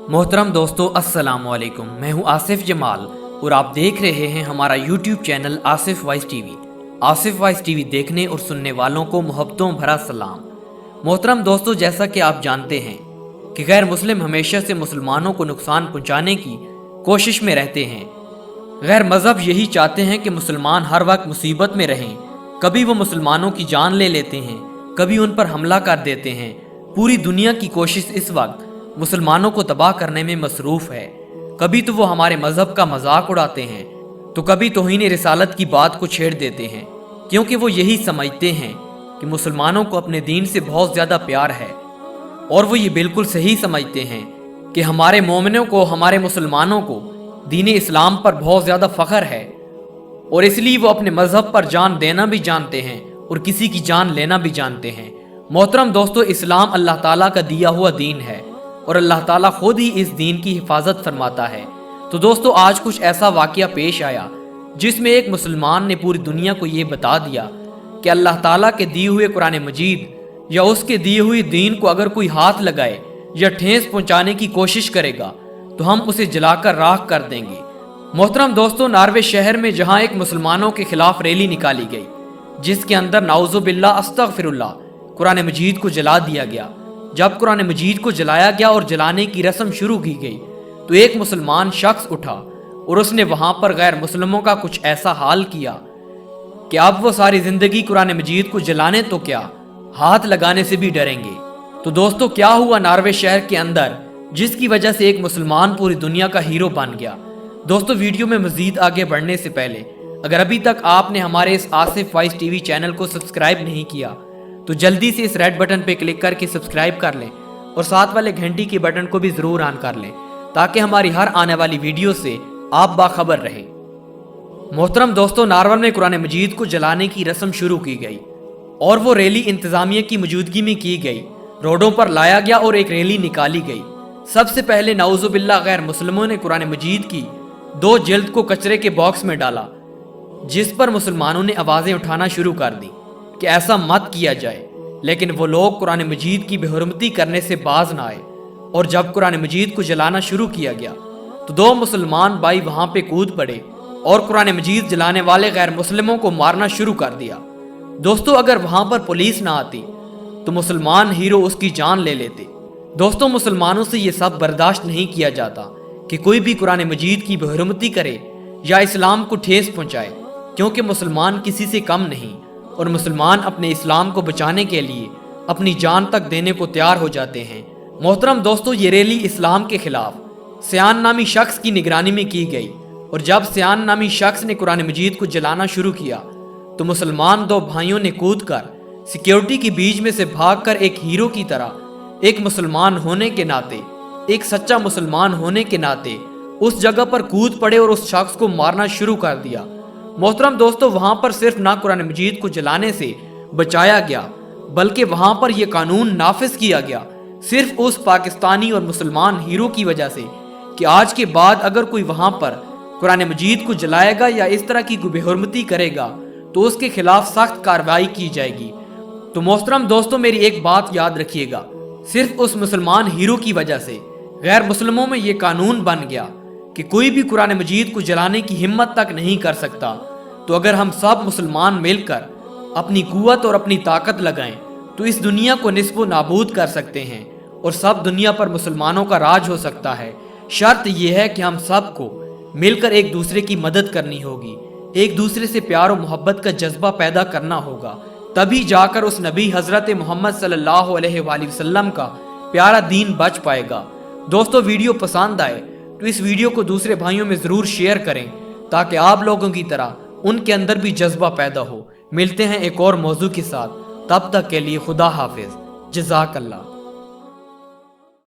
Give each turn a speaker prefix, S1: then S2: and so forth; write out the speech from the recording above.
S1: मोहतरम दोस्तों, अस्सलाम वालेकुम। मैं हूं आसिफ जमाल और आप देख रहे हैं हमारा YouTube channel Asif voice TV. Asif voice TV देखने और सुनने वालों को मोहब्बतों भरा सलाम। मोहतरम दोस्तों, जैसा कि आप जानते हैं कि गैर मुस्लिम हमेशा से मुसलमानों को नुकसान पहुंचाने की कोशिश में रहते हैं। गैर मज़हब यही चाहते हैं कि मुसलमान हर वक्त मुसीबत में रहें। कभी वो मुसलमानों की जान ले लेते हैं, कभी उन पर हमला कर देते हैं। पूरी दुनिया की कोशिश इस वक्त मुसलमानों को तबाह करने में मसरूफ़ है। कभी तो वो हमारे मज़हब का मजाक उड़ाते हैं, तो कभी तौहीन रिसालत की बात को छेड़ देते हैं, क्योंकि वो यही समझते हैं कि मुसलमानों को अपने दीन से बहुत ज़्यादा प्यार है। और वो ये बिल्कुल सही समझते हैं कि हमारे मोमिनों को, हमारे मुसलमानों को दीन इस्लाम पर बहुत ज़्यादा फ़ख्र है, और इसलिए वो अपने मज़हब पर जान देना भी जानते हैं और किसी की जान लेना भी जानते हैं। मोहतरम दोस्तों, इस्लाम अल्लाह ताला का दिया हुआ दीन है और अल्लाह ताला खुद ही इस दीन की हिफाजत फरमाता है। तो दोस्तों, आज कुछ ऐसा वाक़या पेश आया जिसमें एक मुसलमान ने पूरी दुनिया को ये बता दिया कि अल्लाह ताला के दिए हुए कुरान मजीद या उसके दिए हुए दीन को अगर कोई हाथ लगाए या ठेस पहुंचाने की कोशिश करेगा तो हम उसे जलाकर राख कर देंगे। मोहतरम दोस्तों, नार्वे शहर में जहां एक मुसलमानों के खिलाफ रैली निकाली गई जिसके अंदर नाउजुबिल्लाह अस्तगफिरुल्लाह कुरान मजीद को जला दिया गया। जब कुरान मजीद को जलाया गया और जलाने की रस्म शुरू की गई तो एक मुसलमान शख्स उठा और उसने वहां पर गैर मुस्लिमों का कुछ ऐसा हाल किया कि अब वो सारी जिंदगी कुरान मजीद को जलाने तो क्या, हाथ लगाने से भी डरेंगे। तो दोस्तों, क्या हुआ नार्वे शहर के अंदर जिसकी वजह से एक मुसलमान पूरी दुनिया का हीरो बन गया। दोस्तों, वीडियो में मजीद आगे बढ़ने से पहले अगर अभी तक आपने हमारे इस आसिफ वॉइस टीवी चैनल को सब्सक्राइब नहीं किया तो जल्दी से इस रेड बटन पे क्लिक करके सब्सक्राइब कर लें और साथ वाले घंटी के बटन को भी ज़रूर ऑन कर लें ताकि हमारी हर आने वाली वीडियो से आप बाखबर रहें। मोहतरम दोस्तों, नार्वे में कुरान मजीद को जलाने की रस्म शुरू की गई और वो रैली इंतज़ामिया की मौजूदगी में की गई। रोडों पर लाया गया और एक रैली निकाली गई। सबसे पहले नाउजुबिल्लाह गैर मुस्लिमों ने कुरान मजीद की 2 जिल्द को कचरे के बॉक्स में डाला, जिस पर मुसलमानों ने आवाज़ें उठाना शुरू कर दी कि ऐसा मत किया जाए। लेकिन वो लोग कुरान मजीद की बेहुरमती करने से बाज ना आए और जब कुरान मजीद को जलाना शुरू किया गया तो 2 मुसलमान भाई वहां पे कूद पड़े और कुरान मजीद जलाने वाले गैर मुस्लिमों को मारना शुरू कर दिया। दोस्तों, अगर वहां पर पुलिस ना आती तो मुसलमान हीरो उसकी जान ले लेते। दोस्तों, मुसलमानों से ये सब बर्दाश्त नहीं किया जाता कि कोई भी कुरान मजीद की बेहुरमती करे या इस्लाम को ठेस पहुंचाए, क्योंकि मुसलमान किसी से कम नहीं और मुसलमान अपने इस्लाम को बचाने के लिए अपनी जान तक देने को तैयार हो जाते हैं। मोहतरम दोस्तों, ये रैली इस्लाम के खिलाफ सियान नामी शख्स की निगरानी में की गई और जब सियान नामी शख्स ने कुरान मजीद को जलाना शुरू किया तो मुसलमान 2 भाइयों ने कूद कर सिक्योरिटी के बीच में से भागकर एक हीरो की तरह, एक मुसलमान होने के नाते, एक सच्चा मुसलमान होने के नाते उस जगह पर कूद पड़े और उस शख्स को मारना शुरू कर दिया। मोहतरम दोस्तों, वहां पर सिर्फ ना कुरान मजीद को जलाने से बचाया गया बल्कि वहां पर यह कानून नाफिज किया गया सिर्फ उस पाकिस्तानी और मुसलमान हीरो की वजह से कि आज के बाद अगर कोई वहां पर कुरान मजीद को जलाएगा या इस तरह की बेहुरमती करेगा तो उसके खिलाफ सख्त कार्रवाई की जाएगी। तो मोहतरम दोस्तों, मेरी एक बात याद रखिएगा, सिर्फ उस मुसलमान हीरो की वजह से गैर मुस्लिमों में यह कानून बन गया कि कोई भी कुरान मजीद को जलाने की हिम्मत तक नहीं कर सकता। तो अगर हम सब मुसलमान मिलकर अपनी कुव्वत और अपनी ताकत लगाएं तो इस दुनिया को निस्बो नाबूद कर सकते हैं और सब दुनिया पर मुसलमानों का राज हो सकता है। शर्त यह है कि हम सबको मिलकर एक दूसरे की मदद करनी होगी, एक दूसरे से प्यार और मोहब्बत का जज्बा पैदा करना होगा, तभी जाकर उस नबी हजरत मोहम्मद सल्लल्लाहु अलैहि वसल्लम का प्यारा दीन बच पाएगा। दोस्तों, वीडियो पसंद आए तो इस वीडियो को दूसरे भाइयों में ज़रूर शेयर करें ताकि आप लोगों की तरह उनके अंदर भी जज्बा पैदा हो। मिलते हैं एक और मौजू के साथ, तब तक के लिए खुदा हाफिज, जज़ाकल्लाह।